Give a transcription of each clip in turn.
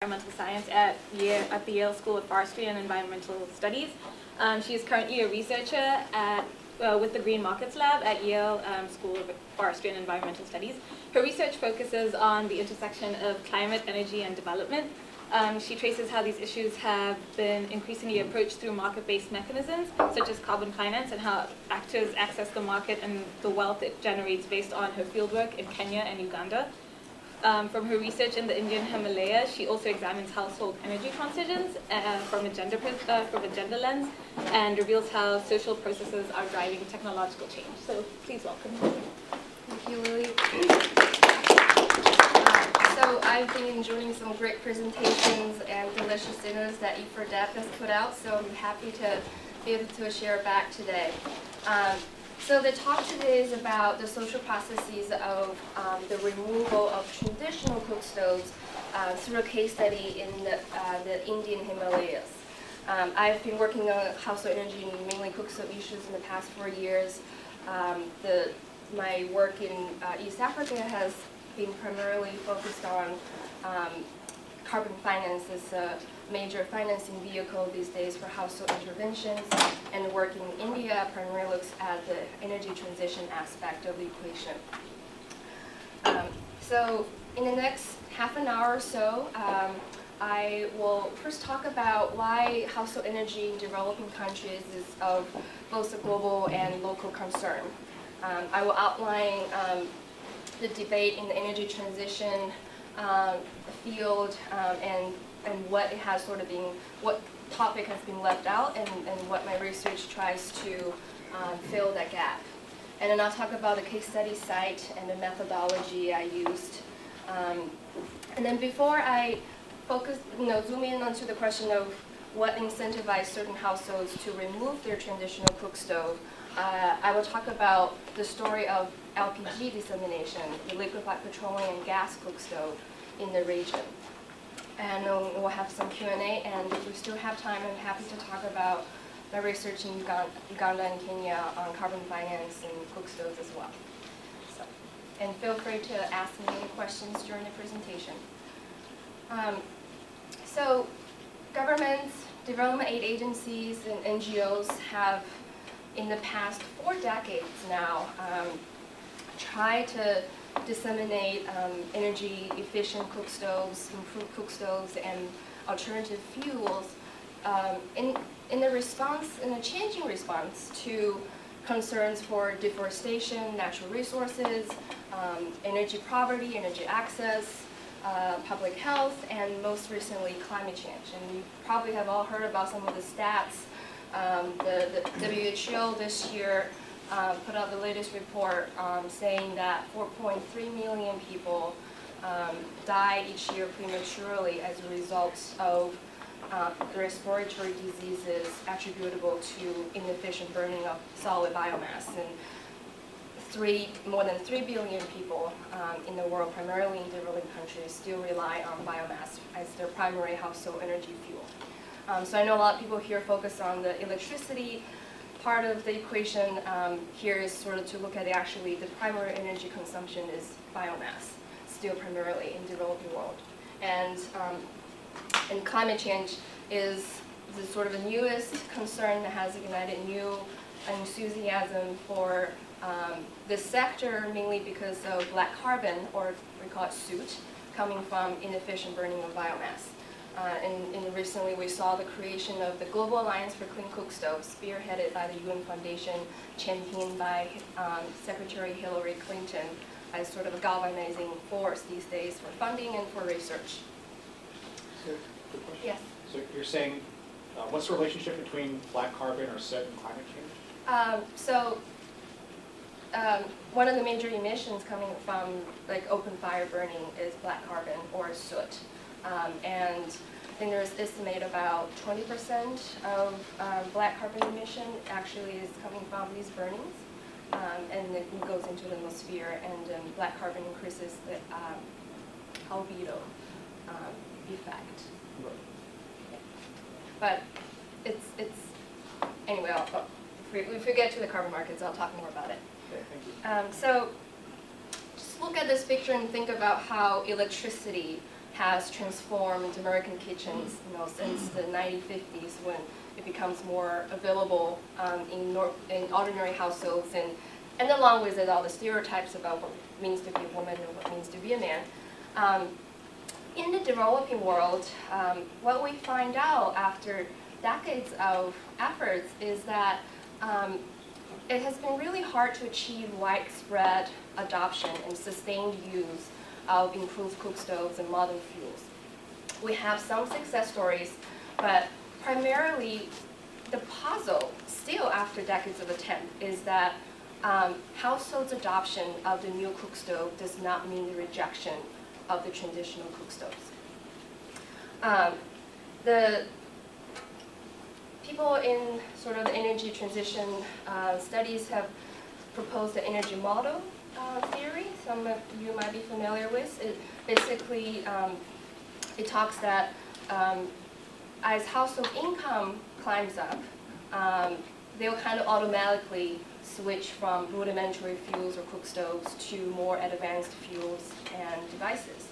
environmental science at the Yale School of Forestry and Environmental Studies. She is currently a researcher with the Green Markets Lab at Yale School of Forestry and Environmental Studies. Her research focuses on the intersection of climate, energy, and development. She traces how these issues have been increasingly approached through market-based mechanisms, such as carbon finance, and how actors access the market and the wealth it generates based on her fieldwork in Kenya and Uganda. From her research in the Indian Himalayas, she also examines household energy transitions from a gender lens, and reveals how social processes are driving technological change. So please welcome her. Thank you, Lily. So I've been enjoying some great presentations and delicious dinners that E4Dev has put out, so I'm happy to be able to share back today. So the talk today is about the social processes of the removal of traditional cook stoves through a case study in the Indian Himalayas. I've been working on household energy and mainly cook stove issues in the past 4 years. My work in East Africa has been primarily focused on carbon finance as a major financing vehicle these days for household interventions, and the work in India primarily looks at the energy transition aspect of the equation. So in the next half an hour or so, I will first talk about why household energy in developing countries is of both a global and local concern. I will outline the debate in the energy transition field and what it has sort of been, what topic has been left out, and what my research tries to fill that gap. And then I'll talk about the case study site and the methodology I used. And then before I zoom in onto the question of what incentivized certain households to remove their traditional cook stove, I will talk about the story of LPG dissemination, the liquefied petroleum and gas cook stove in the region. And we'll have some Q&A, and if we still have time, I'm happy to talk about my research in Uganda and Kenya on carbon finance and cook stoves as well. And feel free to ask me any questions during the presentation. So governments, development aid agencies, and NGOs have, in the past 4 decades now, tried to disseminate energy-efficient cook stoves, improved cook stoves, and alternative fuels in a changing response to concerns for deforestation, natural resources, energy poverty, energy access, public health, and most recently climate change. And you probably have all heard about some of the stats. The WHO this year put out the latest report saying that 4.3 million people die each year prematurely as a result of respiratory diseases attributable to inefficient burning of solid biomass. And more than 3 billion people in the world, primarily in developing countries, still rely on biomass as their primary household energy fuel. So I know a lot of people here focus on the electricity part of the equation. Here is sort of to look at the primary energy consumption is biomass, still primarily in the developing world. And climate change is the sort of the newest concern that has ignited new enthusiasm for this sector, mainly because of black carbon, or we call it soot, coming from inefficient burning of biomass. And recently we saw the creation of the Global Alliance for Clean Cook Stoves, spearheaded by the UN Foundation, championed by Secretary Hillary Clinton, as sort of a galvanizing force these days for funding and for research. So, good question. Yes? So you're saying, what's the relationship between black carbon or soot and climate change? One of the major emissions coming from open fire burning is black carbon or soot. And I think there's estimated about 20% of black carbon emission actually is coming from these burnings, and it goes into the atmosphere, and black carbon increases the albedo effect. Right. Yeah. But it's anyway. If we get to the carbon markets, I'll talk more about it. Okay, thank you. So just look at this picture and think about how electricity has transformed American kitchens, since the 1950s when it becomes more available in ordinary households, and along with it all the stereotypes about what it means to be a woman and what it means to be a man. In the developing world, what we find out after decades of efforts is that it has been really hard to achieve widespread adoption and sustained use of improved cook stoves and modern fuels. We have some success stories, but primarily the puzzle, still after decades of attempt, is that households' adoption of the new cook stove does not mean the rejection of the traditional cook stoves. The people in sort of the energy transition studies have proposed the energy model theory. Some of you might be familiar with it. Basically, it talks that as household income climbs up, they'll kind of automatically switch from rudimentary fuels or cook stoves to more advanced fuels and devices.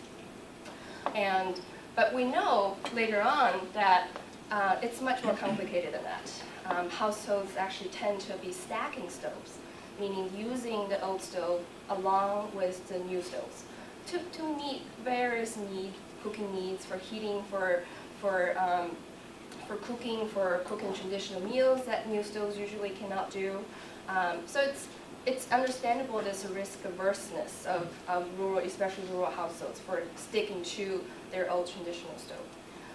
But we know later on that it's much more complicated than that. Households actually tend to be stacking stoves, meaning using the old stove along with the new stoves to meet various cooking needs for heating, for cooking traditional meals that new stoves usually cannot do. So it's understandable there's a risk averseness of rural, especially rural households, for sticking to their old traditional stove.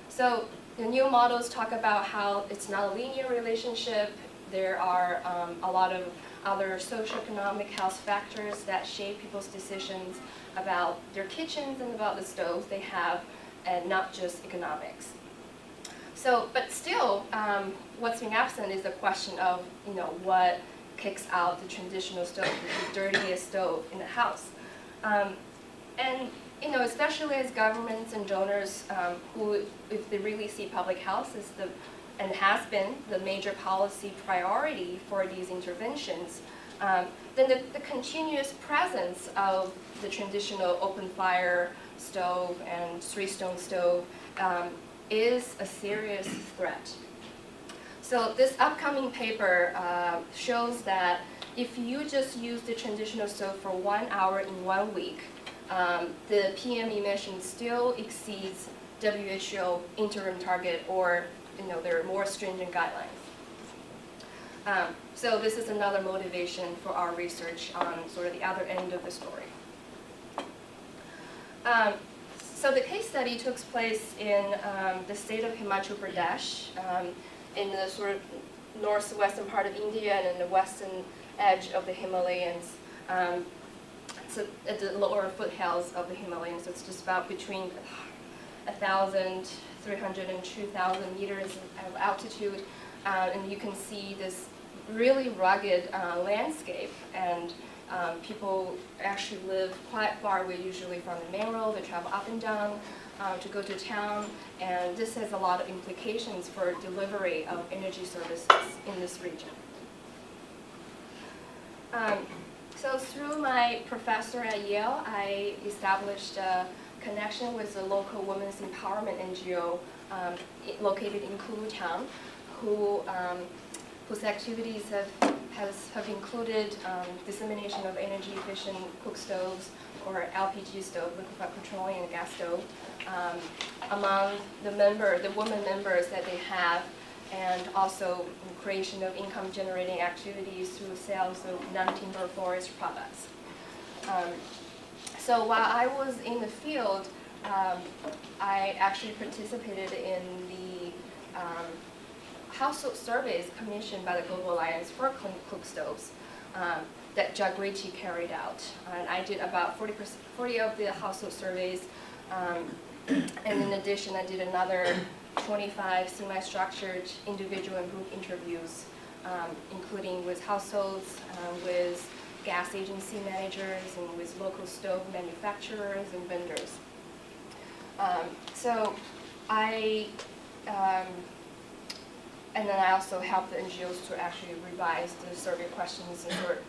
So the new models talk about how it's not a linear relationship. There are a lot of other socioeconomic health factors that shape people's decisions about their kitchens and about the stoves they have, and not just economics. So, but still, what's being absent is the question of, what kicks out the traditional stove, the dirtiest stove in the house. And especially as governments and donors who, if they really see public health as and has been the major policy priority for these interventions, then the continuous presence of the traditional open fire stove and three-stone stove is a serious threat. So this upcoming paper shows that if you just use the traditional stove for 1 hour in 1 week, the PM emission still exceeds WHO interim target, or there are more stringent guidelines. So this is another motivation for our research on sort of the other end of the story. So the case study took place in the state of Himachal Pradesh, in the sort of northwestern part of India and in the western edge of the Himalayas. So at the lower foothills of the Himalayas, so it's just about between 1,300 and 2,000 meters of altitude, and you can see this really rugged landscape, and people actually live quite far away, usually from the main road. They travel up and down to go to town, and this has a lot of implications for delivery of energy services in this region. So through my professor at Yale, I established a connection with a local women's empowerment NGO located in Kulu town, whose activities have included dissemination of energy efficient cook stoves, or LPG stove, liquefied petroleum and gas stove, among the women members that they have, and also creation of income generating activities through sales of non-timber forest products. So while I was in the field, I actually participated in the household surveys commissioned by the Global Alliance for Clean Cook Stoves that Jagriti carried out. And I did about 40 of the household surveys, and in addition I did another 25 semi-structured individual and group interviews, including with households, with gas agency managers, and with local stove manufacturers and vendors. So I and then I also help the NGOs to actually revise the survey questions and sort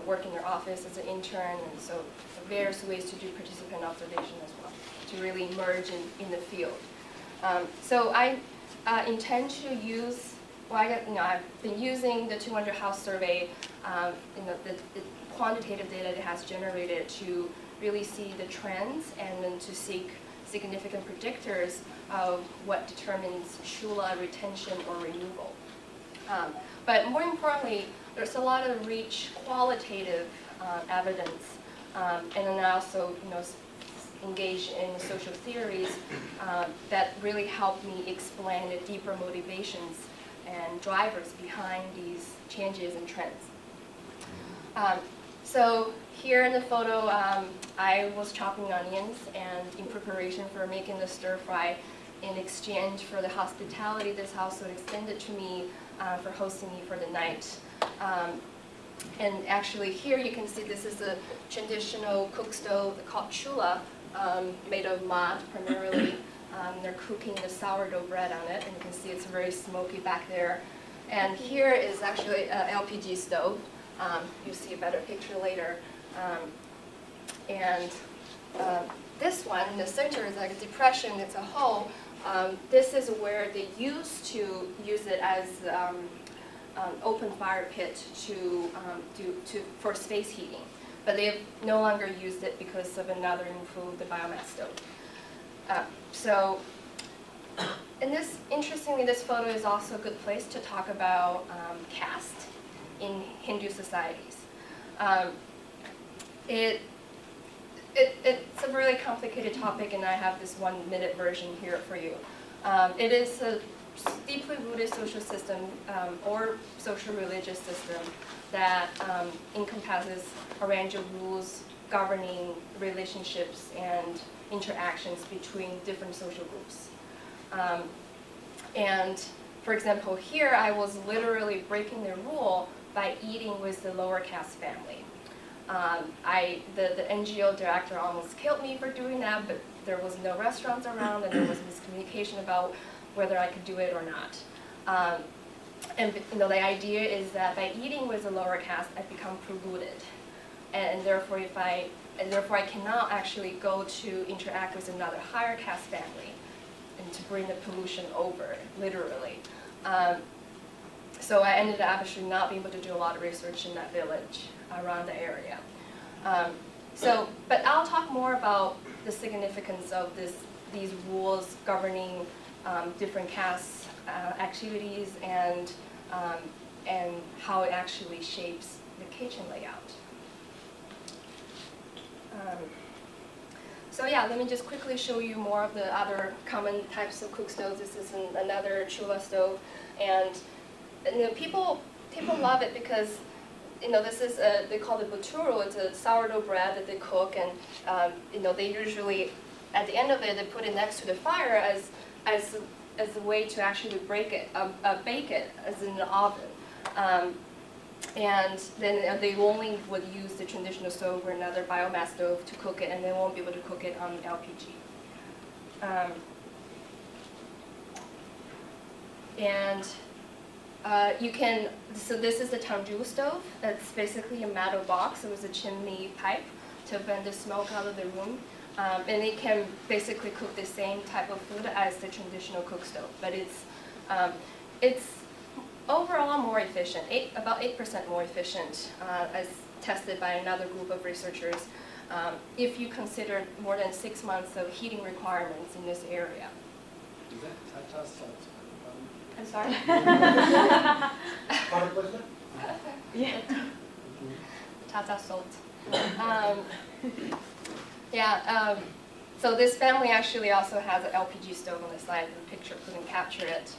work in their office as an intern, and so various ways to do participant observation as well, to really immerse in the field. So I intend to use, I've been using the 200 house survey, the quantitative data it has generated to really see the trends and then to seek significant predictors of what determines shula retention or removal. But more importantly, there's a lot of rich qualitative evidence, and then I also engage in social theories that really help me explain the deeper motivations and drivers behind these changes and trends. So here in the photo, I was chopping onions, and in preparation for making the stir fry, in exchange for the hospitality this household extended to me for hosting me for the night. And actually here you can see this is a traditional cook stove called chula, made of mud primarily. They're cooking the sourdough bread on it, and you can see it's very smoky back there. And here is actually an LPG stove. You'll see a better picture later. This one in the center is like a depression, it's a hole. This is where they used to use it as open fire pit for space heating. But they've no longer used it because of another improved biomass stove. Interestingly, this photo is also a good place to talk about caste in Hindu societies. It's a really complicated topic, and I have this 1-minute version here for you. It is a deeply rooted social system or social religious system that encompasses a range of rules governing relationships and interactions between different social groups. And for example, here I was literally breaking the rule by eating with the lower caste family. The NGO director almost killed me for doing that, but there was no restaurants around, and there was miscommunication about whether I could do it or not. And the idea is that by eating with the lower caste, I become polluted, and therefore I cannot actually go to interact with another higher caste family, and to bring the pollution over, literally. So I ended up actually not being able to do a lot of research in that village around the area. But I'll talk more about the significance of these rules governing different caste activities and how it actually shapes the kitchen layout. So yeah, let me just quickly show you more of the other common types of cook stoves. This is another chula stove, and people love it because this is they call it buturu. It's a sourdough bread that they cook, and they usually at the end of it they put it next to the fire as a way to actually bake it as in the oven. And then they only would use the traditional stove or another biomass stove to cook it, and they won't be able to cook it on LPG. So this is the tandoor stove. That's basically a metal box. It was a chimney pipe to vent the smoke out of the room. And it can basically cook the same type of food as the traditional cook stove, but it's overall more efficient, about 8% more efficient, as tested by another group of researchers, if you consider more than 6 months of heating requirements in this area. Is that Tata salt? I'm sorry? Product placement? Yeah. Tata salt. So this family actually also has an LPG stove on the side. The picture couldn't capture it.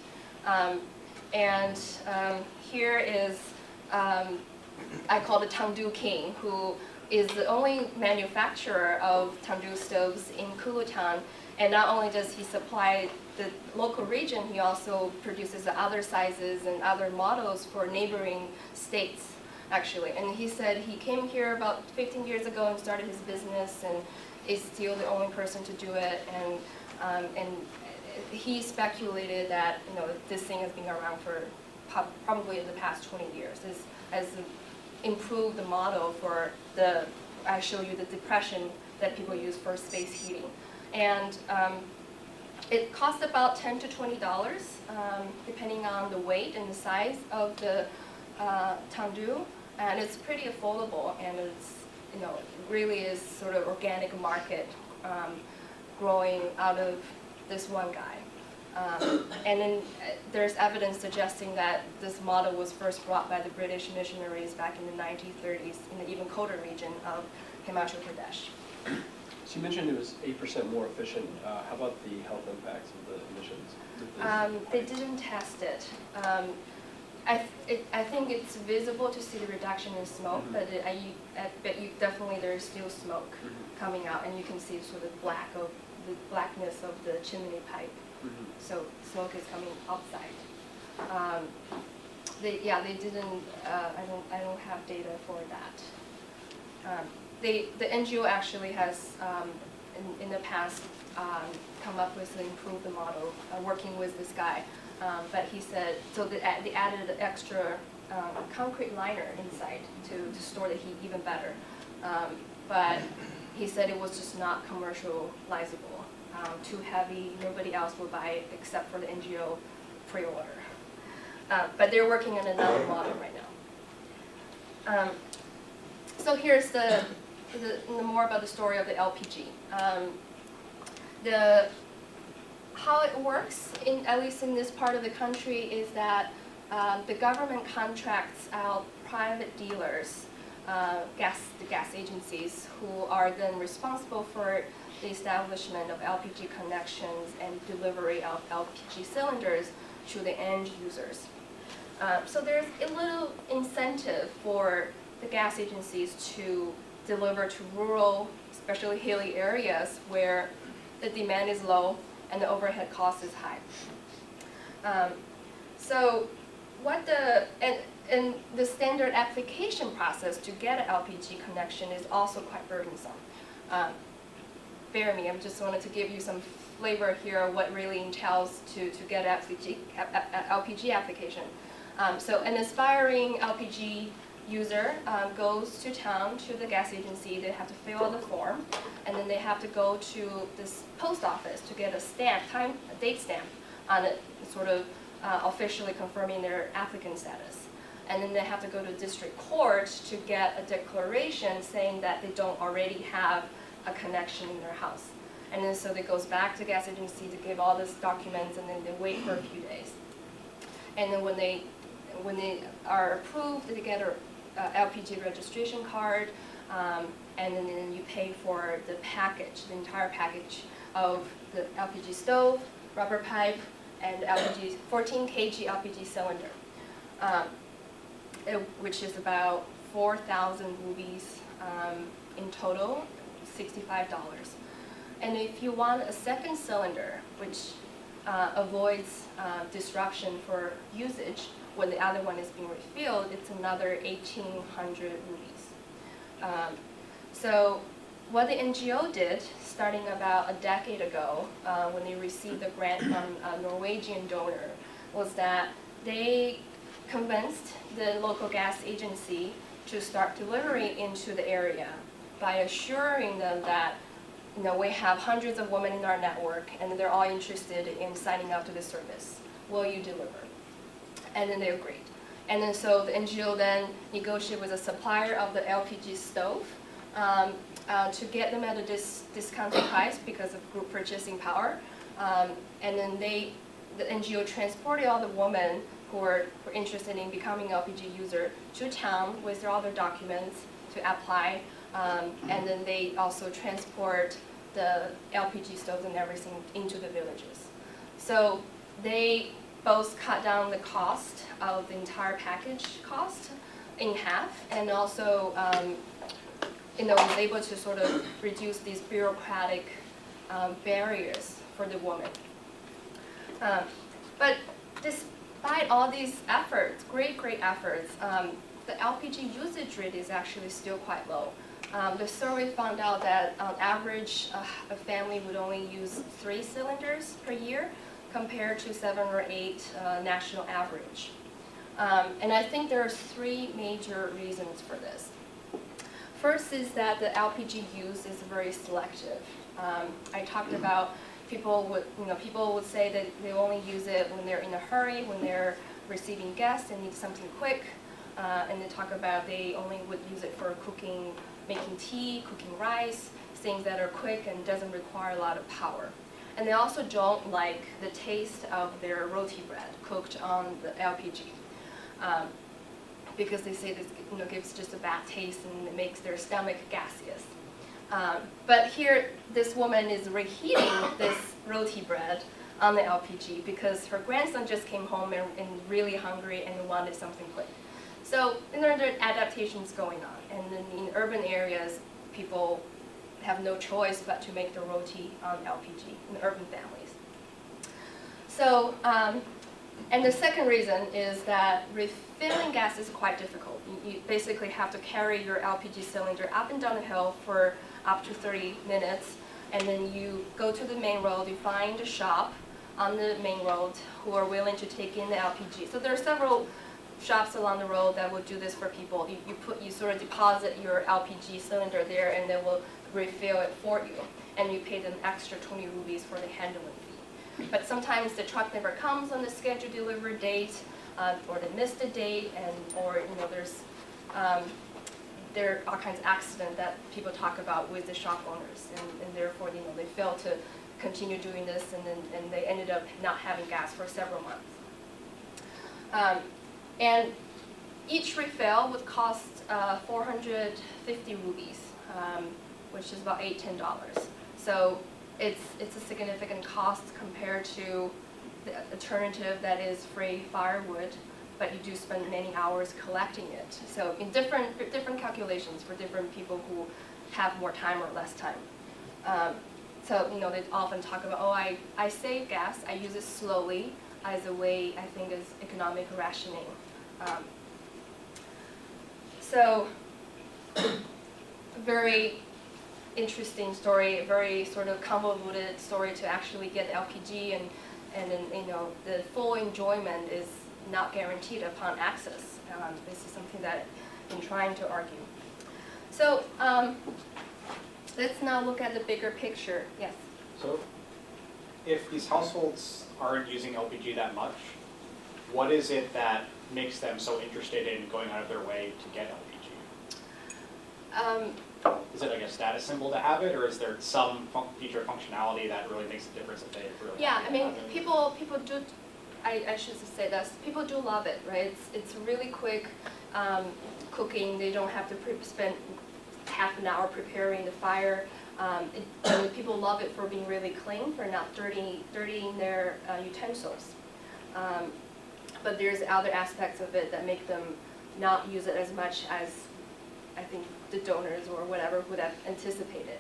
Here is, I call the tandoor king, who is the only manufacturer of tandoor stoves in Kulutan. And not only does he supply the local region, he also produces other sizes and other models for neighboring states, actually. And he said he came here about 15 years ago and started his business, and is still the only person to do it. he speculated that this thing has been around for probably the past 20 years. As improved the model for I show you the depression that people use for space heating, and it costs about $10 to $20, depending on the weight and the size of the tendu, and it's pretty affordable, and it's really is sort of organic market growing out of this one guy. And then there's evidence suggesting that this model was first brought by the British missionaries back in the 1930s in the even colder region of Himachal Pradesh. So you mentioned it was 8% more efficient. How about the health impacts of the emissions? They didn't test it. I think it's visible to see the reduction in smoke, but definitely there's still smoke coming out, and you can see sort of the blackness of the chimney pipe. So smoke is coming outside. They didn't. I don't have data for that. The NGO actually has in the past come up with an improved model working with this guy. But he said, so they added an extra concrete liner inside to store the heat even better. But he said it was just not commercializable, too heavy, nobody else will buy it except for the NGO pre-order. But they're working on another model right now. So here's the more about the story of the LPG. How it works, at least in this part of the country, is that the government contracts out private dealers, the gas agencies, who are then responsible for the establishment of LPG connections and delivery of LPG cylinders to the end users. So there's a little incentive for the gas agencies to deliver to rural, especially hilly areas where the demand is low and the overhead cost is high. So and the standard application process to get an LPG connection is also quite burdensome. Bear me, I just wanted to give you some flavor here of what really entails to get an LPG application. So an aspiring LPG user goes to town to the gas agency. They have to fill out the form, and then they have to go to this post office to get a date stamp on it, sort of officially confirming their applicant status. And then they have to go to district court to get a declaration saying that they don't already have a connection in their house. And then so it goes back to the gas agency to give all these documents, and then they wait for a few days. And then when they are approved, they get a LPG registration card, and then you pay for the package, the entire package of the LPG stove, rubber pipe, and 14 kg LPG cylinder, which is about 4,000 rupees in total, $65. And if you want a second cylinder, which avoids disruption for usage when the other one is being refilled, it's another 1,800 rupees. So what the NGO did, starting about a decade ago, when they received a grant from a Norwegian donor, was that they convinced the local gas agency to start delivery into the area by assuring them that we have hundreds of women in our network and they're all interested in signing up to this service. Will you deliver? And then they agreed. And then so the NGO then negotiated with a supplier of the LPG stove to get them at a discounted price because of group purchasing power. And then the NGO transported all the women who were interested in becoming LPG user to town with all their documents to apply. And then they also transport the LPG stoves and everything into the villages. So they both cut down the cost of the entire package cost in half, and also was able to sort of reduce these bureaucratic barriers for the woman. But despite all these efforts, great efforts, the LPG usage rate is actually still quite low. The survey found out that on average, a family would only use 3 cylinders per year compared to 7 or 8 national average. And I think there are 3 major reasons for this. First is that the LPG use is very selective. I talked about people would say that they only use it when they're in a hurry, when they're receiving guests and need something quick. And they talk about they only would use it for cooking, making tea, cooking rice, things that are quick and doesn't require a lot of power. And they also don't like the taste of their roti bread cooked on the LPG. Because they say this gives just a bad taste and it makes their stomach gaseous. But here, this woman is reheating this roti bread on the LPG because her grandson just came home and really hungry and wanted something quick. So there are adaptations going on, and in urban areas, people have no choice but to make the roti on LPG in urban families. So, and the second reason is that refilling gas is quite difficult. You basically have to carry your LPG cylinder up and down the hill for up to 30 minutes, and then you go to the main road, you find a shop on the main road who are willing to take in the LPG. So there are several shops along the road that will do this for people. You sort of deposit your LPG cylinder there, and they will refill it for you, and you pay them extra 20 rupees for the handling fee. But sometimes the truck never comes on the scheduled delivery date, or they miss the date, or there are all kinds of accidents that people talk about with the shop owners, and therefore they fail to continue doing this, and they ended up not having gas for several months. And each refill would cost 450 rupees, which is about $10. So it's a significant cost compared to the alternative that is free firewood, but you do spend many hours collecting it. So in different calculations for different people who have more time or less time. So they often talk about, oh, I save gas, I use it slowly as a way, I think, is economic rationing. So very interesting story, very sort of convoluted story to actually get LPG, and then the full enjoyment is not guaranteed upon access. This is something that I've been trying to argue. So let's now look at the bigger picture. Yes? So if these households aren't using LPG that much, what is it that makes them so interested in going out of their way to get LPG? Is it like a status symbol to have it, or is there some feature functionality that really makes a difference if they really Yeah, I mean, have it? people do, I should say this, people do love it, right? It's really quick cooking. They don't have to spend half an hour preparing the fire. People love it for being really clean, for not dirtying their utensils. But there's other aspects of it that make them not use it as much as I think the donors or whatever would have anticipated.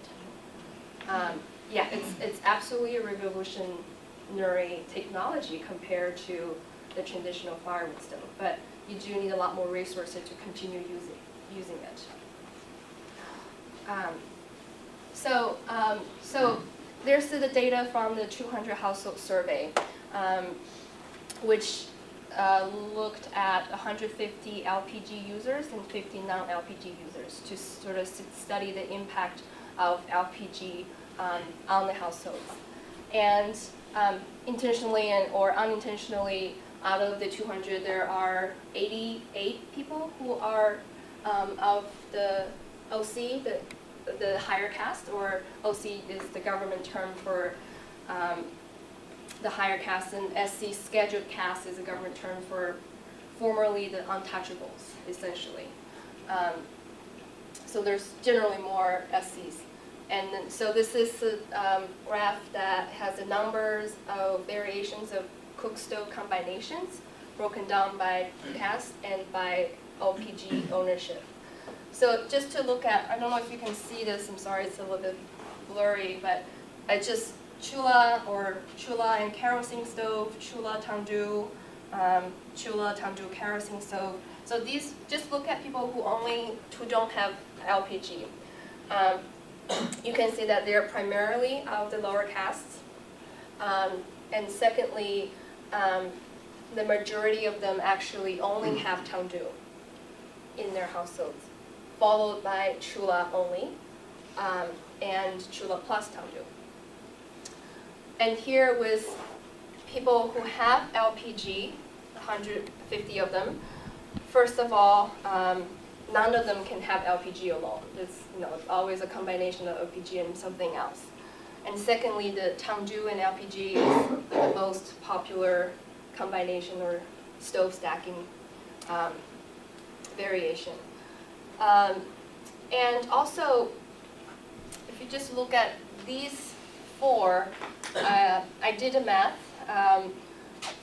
Yeah, it's absolutely a revolutionary technology compared to the traditional firewood stove, but you do need a lot more resources to continue using it. So there's the data from the 200 household survey, which looked at 150 LPG users and 50 non-LPG users to sort of study the impact of LPG on the households. And intentionally or unintentionally, out of the 200, there are 88 people who are of the OC, the higher caste, or OC is the government term for the higher caste, and SC, scheduled caste, is a government term for formerly the untouchables, essentially. So there's generally more SCs. And then, so this is a graph that has the numbers of variations of cook stove combinations broken down by caste and by LPG ownership. So just to look at, I don't know if you can see this, I'm sorry it's a little bit blurry, but I just chula and kerosene stove, chula tandu kerosene stove. So these, just look at people who don't have LPG. you can see that they're primarily of the lower castes. And secondly, the majority of them actually only have Tangdu in their households, followed by Chula only, and Chula plus Tangdu. And here with people who have LPG, 150 of them, first of all, none of them can have LPG alone. It's always a combination of LPG and something else. And secondly, the Tangdu and LPG is the most popular combination or stove stacking variation. And also, if you just look at these four, I did a math.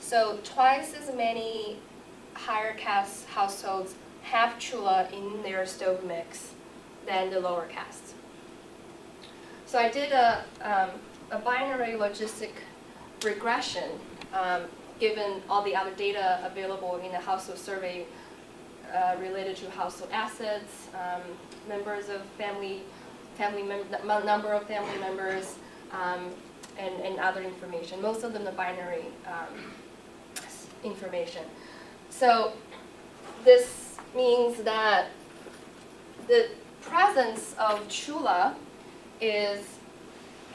So twice as many higher caste households have chula in their stove mix than the lower caste. So I did a binary logistic regression given all the other data available in the household survey related to household assets, members of number of family members, and other information. Most of them the binary information. So this means that the presence of chula is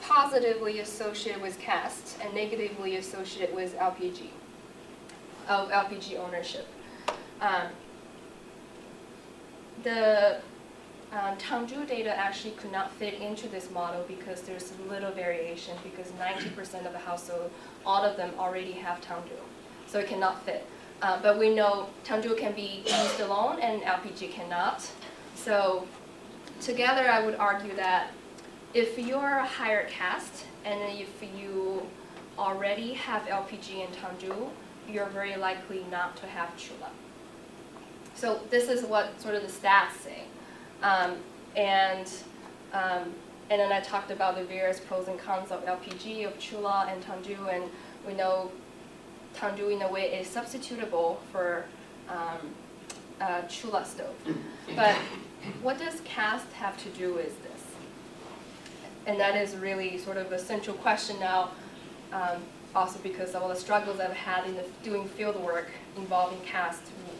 positively associated with caste and negatively associated with LPG ownership. The Tangdu data actually could not fit into this model because there's little variation, because 90% of the household, all of them already have Tangdu. So it cannot fit. But we know Tangdu can be used alone and LPG cannot. So together I would argue that if you're a higher caste and if you already have LPG and Tangdu, you're very likely not to have chula. So this is what sort of the stats say. And then I talked about the various pros and cons of LPG, of chula and Tangdu, and we know Tangdu in a way is substitutable for chula stove. But what does caste have to do with this? And that is really sort of a central question now, also because of all the struggles I've had in doing field work involving caste rules.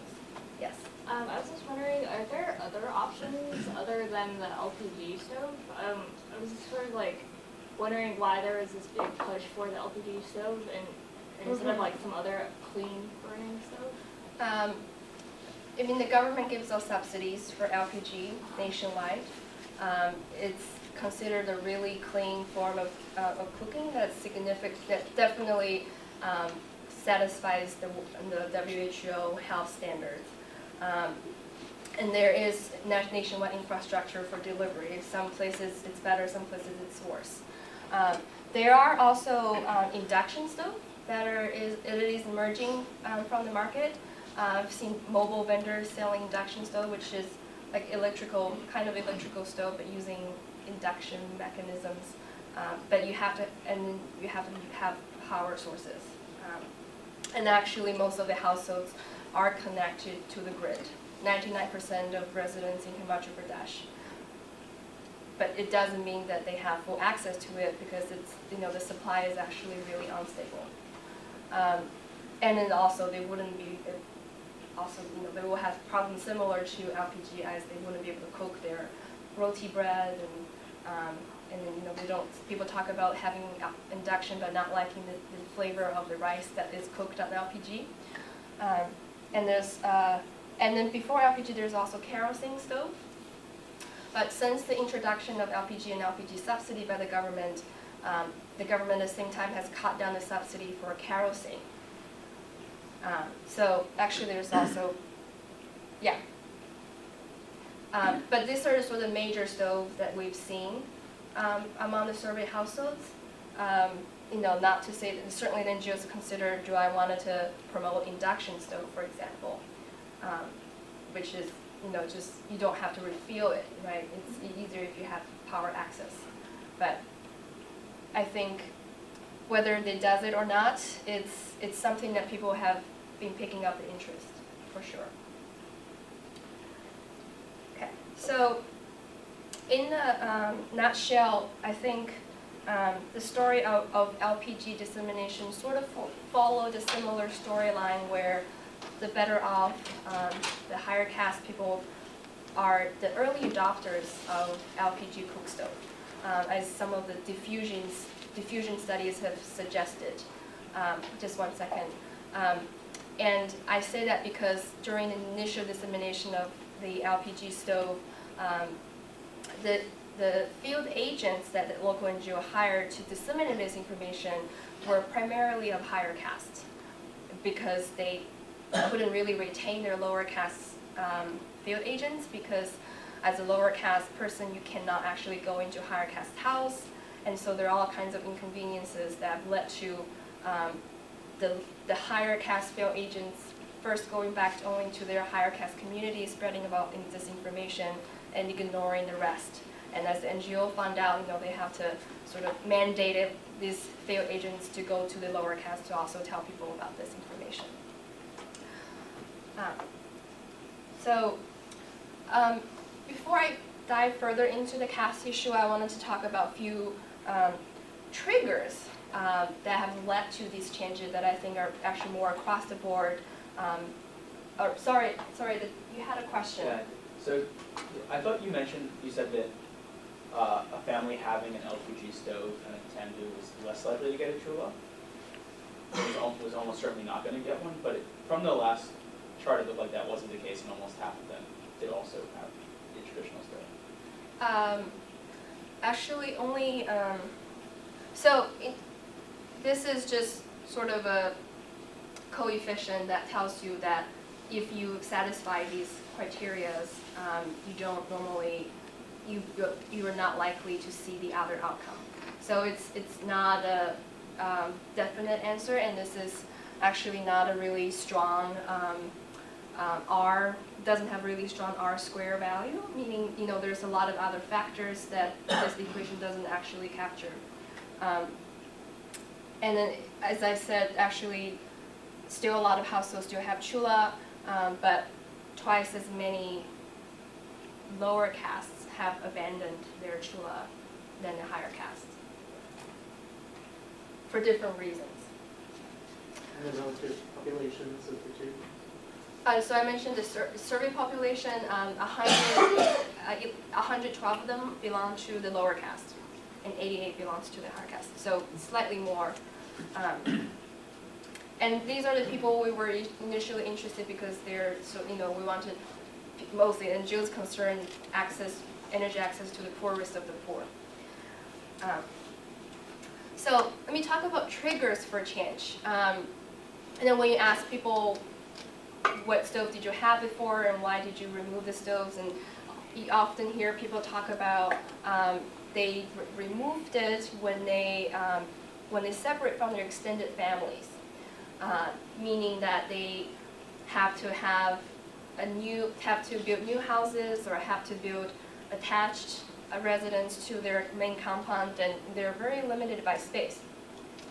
Yes? I was just wondering, are there other options other than the LPG stove? I was just sort of like wondering why there was this big push for the LPG stove and instead of like some other clean burning stove? I mean, the government gives us subsidies for LPG nationwide. It's considered a really clean form of cooking that's significant, that definitely satisfies the WHO health standards. And there is nationwide infrastructure for delivery. Some places it's better, some places it's worse. There are also induction stoves that it is emerging from the market. I've seen mobile vendors selling induction stove, which is like electrical stove, but using induction mechanisms. But you have to have power sources. And actually, most of the households are connected to the grid. 99% of residents in Himachal Pradesh. But it doesn't mean that they have full access to it because it's the supply is actually really unstable. And then also they wouldn't be they will have problems similar to LPG as they wouldn't be able to cook their roti bread and then they don't. People talk about having induction but not liking the flavor of the rice that is cooked on LPG. And then before LPG, there's also kerosene stove. But since the introduction of LPG and LPG subsidy by the government at the same time has cut down the subsidy for kerosene. So actually, there's also, yeah. But these are sort of major stoves that we've seen among the survey households. Not to say that certainly the NGOs consider, do I want to promote induction stove, for example, which is, just, you don't have to refuel it, right? It's easier if you have power access. But I think whether they does it or not, it's something that people have been picking up the interest, for sure. Okay, so in a nutshell, I think the story of LPG dissemination sort of followed a similar storyline where the better off, the higher caste people are the early adopters of LPG cook stove, as some of the diffusion studies have suggested. Just one second. And I say that because during the initial dissemination of the LPG stove, the field agents that the local NGO hired to disseminate this information were primarily of higher caste because they couldn't really retain their lower caste field agents, because as a lower caste person you cannot actually go into a higher caste house, and so there are all kinds of inconveniences that have led to the higher caste field agents first going back only to their higher caste community, spreading about this information and ignoring the rest. And as the NGO found out, they have to sort of mandate these field agents to go to the lower caste to also tell people about this information. Before I dive further into the caste issue, I wanted to talk about a few triggers that have led to these changes that I think are actually more across the board. Sorry, you had a question. Yeah, so I thought you said that a family having an LPG stove and a tandu was less likely to get a chula. Was almost certainly not going to get one, but from the last chart it looked like that wasn't the case, and almost half of them did also have the traditional stove. Actually, only, this is just sort of a coefficient that tells you that if you satisfy these criteria, you don't normally, you are not likely to see the other outcome. So it's not a definite answer, and this is actually not a really strong doesn't have really strong R square value, meaning there's a lot of other factors that this equation doesn't actually capture. And then, as I said, actually, still a lot of households still have chula, but twice as many lower castes have abandoned their chula than the higher castes, for different reasons. And the relative populations of the two? So I mentioned the survey population, 112 of them belong to the lower caste, and 88 belongs to the higher caste, so slightly more. And these are the people we were initially interested because they're, we wanted mostly NGOs concerned energy access to the poorest of the poor. So let me talk about triggers for change. And then when you ask people, what stove did you have before and why did you remove the stoves? And you often hear people talk about they removed it when they separate from their extended families, meaning that they have to build new houses or have to build attached residence to their main compound, and they're very limited by space,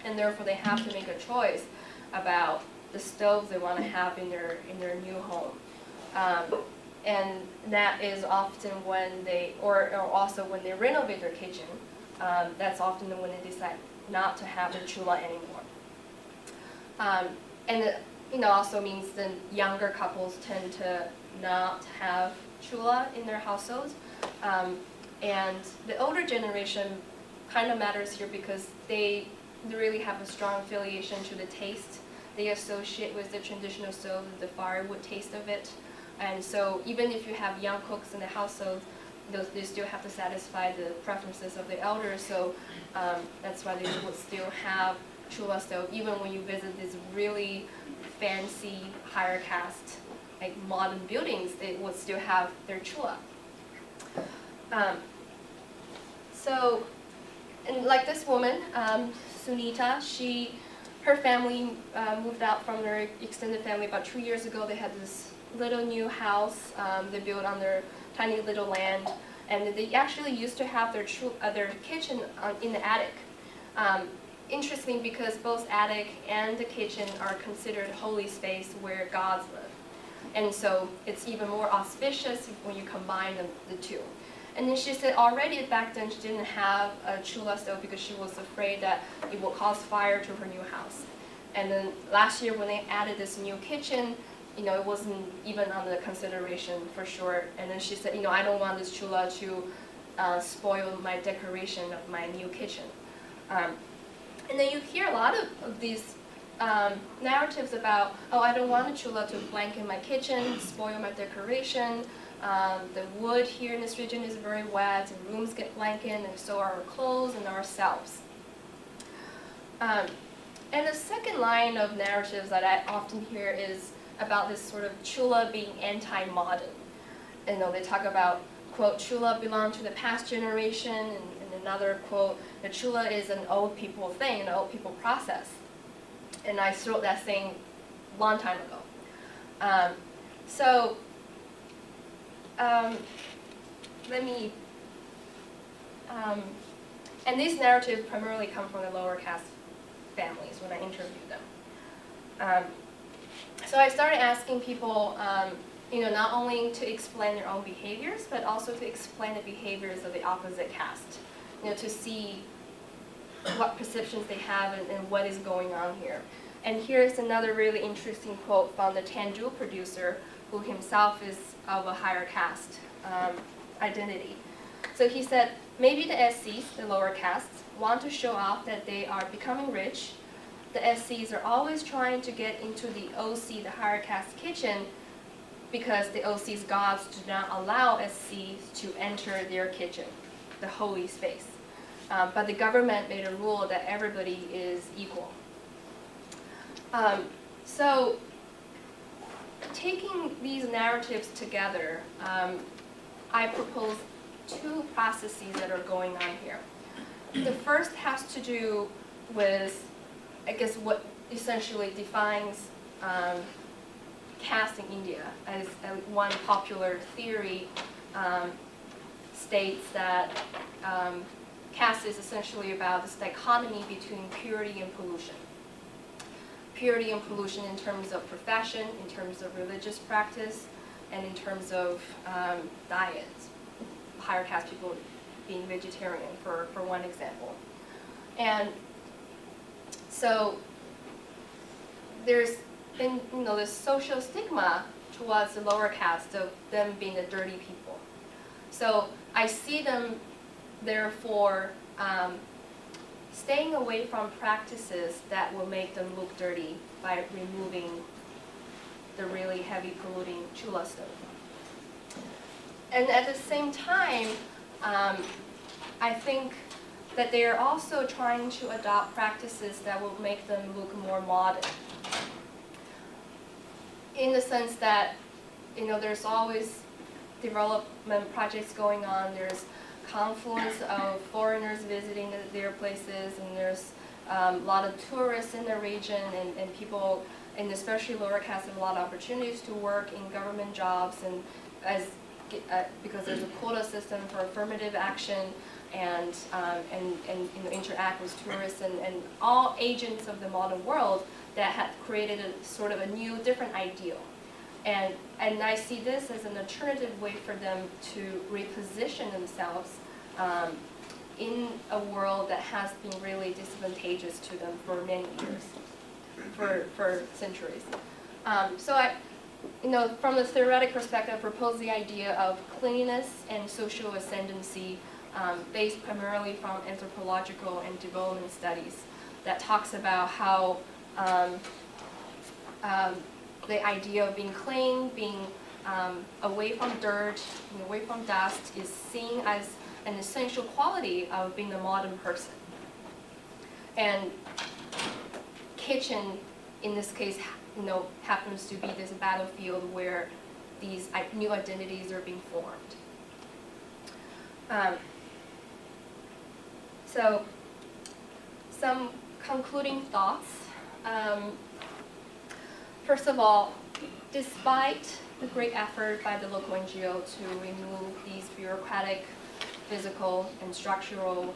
and therefore they have to make a choice about the stoves they want to have in their new home. And that is often when or also when they renovate their kitchen, that's often when they decide not to have the chula anymore. And it also means the younger couples tend to not have chula in their households. And the older generation kind of matters here because they really have a strong affiliation to the taste. They associate with the traditional stove, the firewood taste of it. And so even if you have young cooks in the household, they still have to satisfy the preferences of the elders. So that's why they would still have chula stove. Even when you visit these really fancy, higher caste, like modern buildings, they would still have their chula. And like this woman, Sunita, her family moved out from their extended family about 2 years ago. They had this little new house they built on their tiny little land, and they actually used to have their kitchen in the attic. Interesting because both attic and the kitchen are considered holy space where gods live, and so it's even more auspicious when you combine the two. And then she said already back then she didn't have a chula stove because she was afraid that it would cause fire to her new house. And then last year when they added this new kitchen, it wasn't even under consideration for sure. And then she said, I don't want this chula to spoil my decoration of my new kitchen. And then you hear a lot of these narratives about, oh, I don't want a chula to blanket my kitchen, spoil my decoration. The wood here in this region is very wet, and rooms get blanketed, and so are our clothes and ourselves. And the second line of narratives that I often hear is about this sort of chula being anti-modern. They talk about, quote, chula belong to the past generation, and another quote, the chula is an old people thing, an old people process. And I wrote that thing a long time ago. And these narratives primarily come from the lower caste families when I interviewed them. So I started asking people, not only to explain their own behaviors, but also to explain the behaviors of the opposite caste, to see what perceptions they have and what is going on here. And here's another really interesting quote from the Tanjul producer, who himself is of a higher caste identity. So he said, maybe the SCs, the lower castes, want to show off that they are becoming rich. The SCs are always trying to get into the OC, the higher caste kitchen, because the OC's gods do not allow SCs to enter their kitchen, the holy space. But the government made a rule that everybody is equal. So taking these narratives together, I propose two processes that are going on here. The first has to do with, I guess, what essentially defines caste in India. As one popular theory states that caste is essentially about this dichotomy between purity and pollution. Purity and pollution in terms of profession, in terms of religious practice, and in terms of diet. Higher caste people being vegetarian, for one example. And so there's been this social stigma towards the lower caste of them being the dirty people. So I see them therefore staying away from practices that will make them look dirty by removing the really heavy polluting chula stove. And at the same time, I think that they are also trying to adopt practices that will make them look more modern. In the sense that, there's always development projects going on, there's confluence of foreigners visiting their places, and there's a lot of tourists in the region, and people, and especially lower caste, have a lot of opportunities to work in government jobs, and because there's a quota system for affirmative action, and interact with tourists and all agents of the modern world that have created a sort of a new, different ideal. And I see this as an alternative way for them to reposition themselves in a world that has been really disadvantageous to them for many years, for centuries. So I, from the theoretic perspective, I propose the idea of cleanliness and social ascendancy based primarily from anthropological and development studies that talks about how the idea of being clean, being away from dirt, away from dust, is seen as an essential quality of being a modern person. And kitchen, in this case, happens to be this battlefield where these new identities are being formed. So, some concluding thoughts. First of all, despite the great effort by the local NGO to remove these bureaucratic, physical, and structural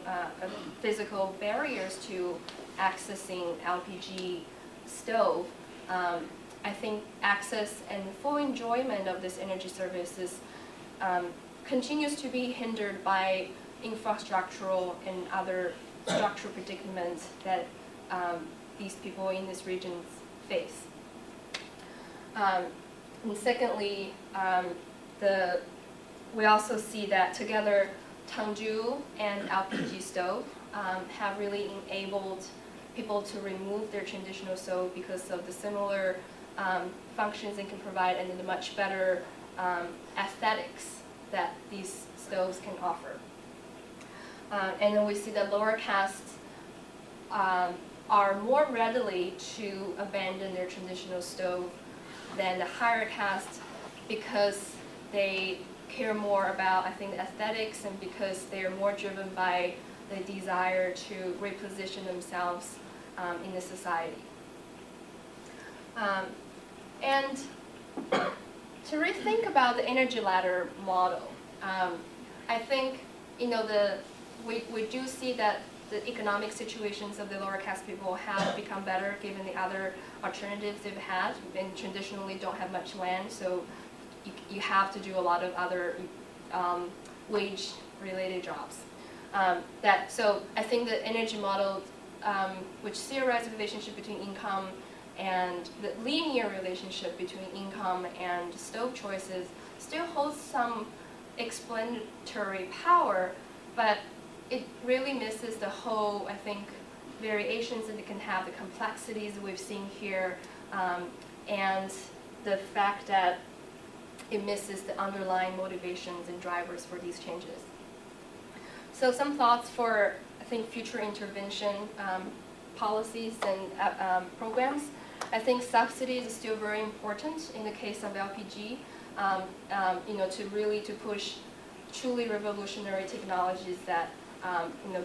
physical barriers to accessing LPG stove, I think access and full enjoyment of this energy service is continues to be hindered by infrastructural and other structural predicaments that these people in these regions face. And secondly, we also see that together Tangju and LPG stove have really enabled people to remove their traditional stove because of the similar functions it can provide and the much better aesthetics that these stoves can offer. And then we see that lower castes are more readily to abandon their traditional stove than the higher castes because they care more about, I think, the aesthetics and because they're more driven by the desire to reposition themselves in the society. And to rethink about the energy ladder model, I think we do see that the economic situations of the lower caste people have become better given the other alternatives they've had, and traditionally don't have much land, so you have to do a lot of other wage-related jobs. So I think the energy model, which theorizes the relationship between income and the linear relationship between income and stove choices, still holds some explanatory power, but it really misses the whole, I think, variations that it can have, the complexities we've seen here, and the fact that it misses the underlying motivations and drivers for these changes. So some thoughts for, I think, future intervention policies and programs. I think subsidies is still very important in the case of LPG, to push truly revolutionary technologies that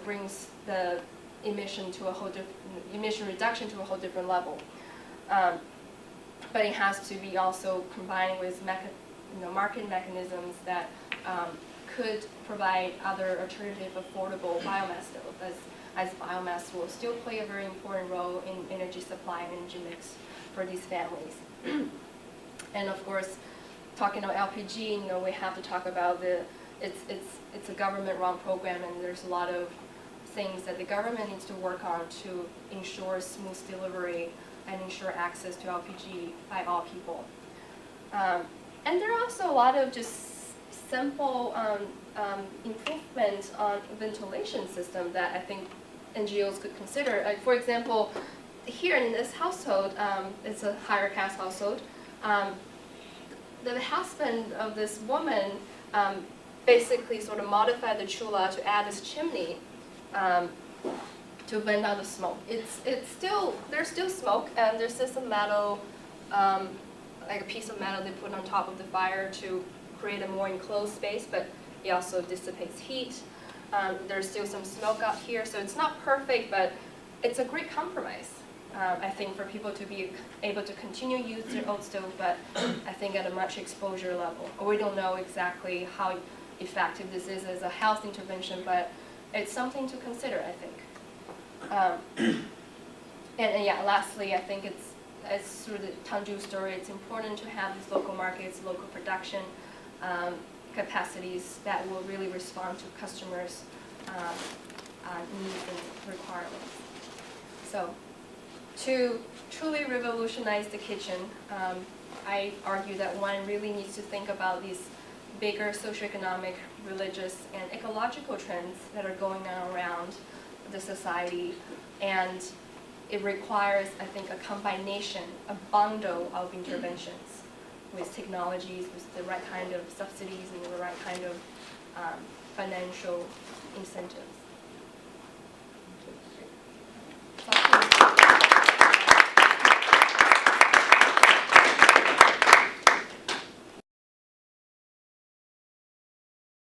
brings the emission reduction to a whole different level. But it has to be also combined with market mechanisms that could provide other alternative affordable biomass stoves, as biomass will still play a very important role in energy supply and energy mix for these families. And of course, talking about LPG, we have to talk about it's a government-run program, and there's a lot of things that the government needs to work on to ensure smooth delivery and ensure access to LPG by all people. And there are also a lot of just simple improvements on ventilation system that I think NGOs could consider. For example, here in this household, it's a higher caste household, the husband of this woman basically sort of modified the chula to add this chimney to vent out the smoke. There's still smoke, and there's just some metal, like a piece of metal they put on top of the fire to create a more enclosed space, but it also dissipates heat. There's still some smoke out here, so it's not perfect, but it's a great compromise, I think, for people to be able to continue to use their old stove, but I think at a much exposure level. We don't know exactly how effective this is as a health intervention, but it's something to consider, I think. And yeah, lastly, I think it's through the Tangju story, it's important to have these local markets, local production capacities that will really respond to customers' needs and requirements. So, to truly revolutionize the kitchen, I argue that one really needs to think about these bigger socioeconomic, religious, and ecological trends that are going on around the society, and it requires, I think, a combination, a bundle of interventions with technologies, with the right kind of subsidies and the right kind of financial incentives.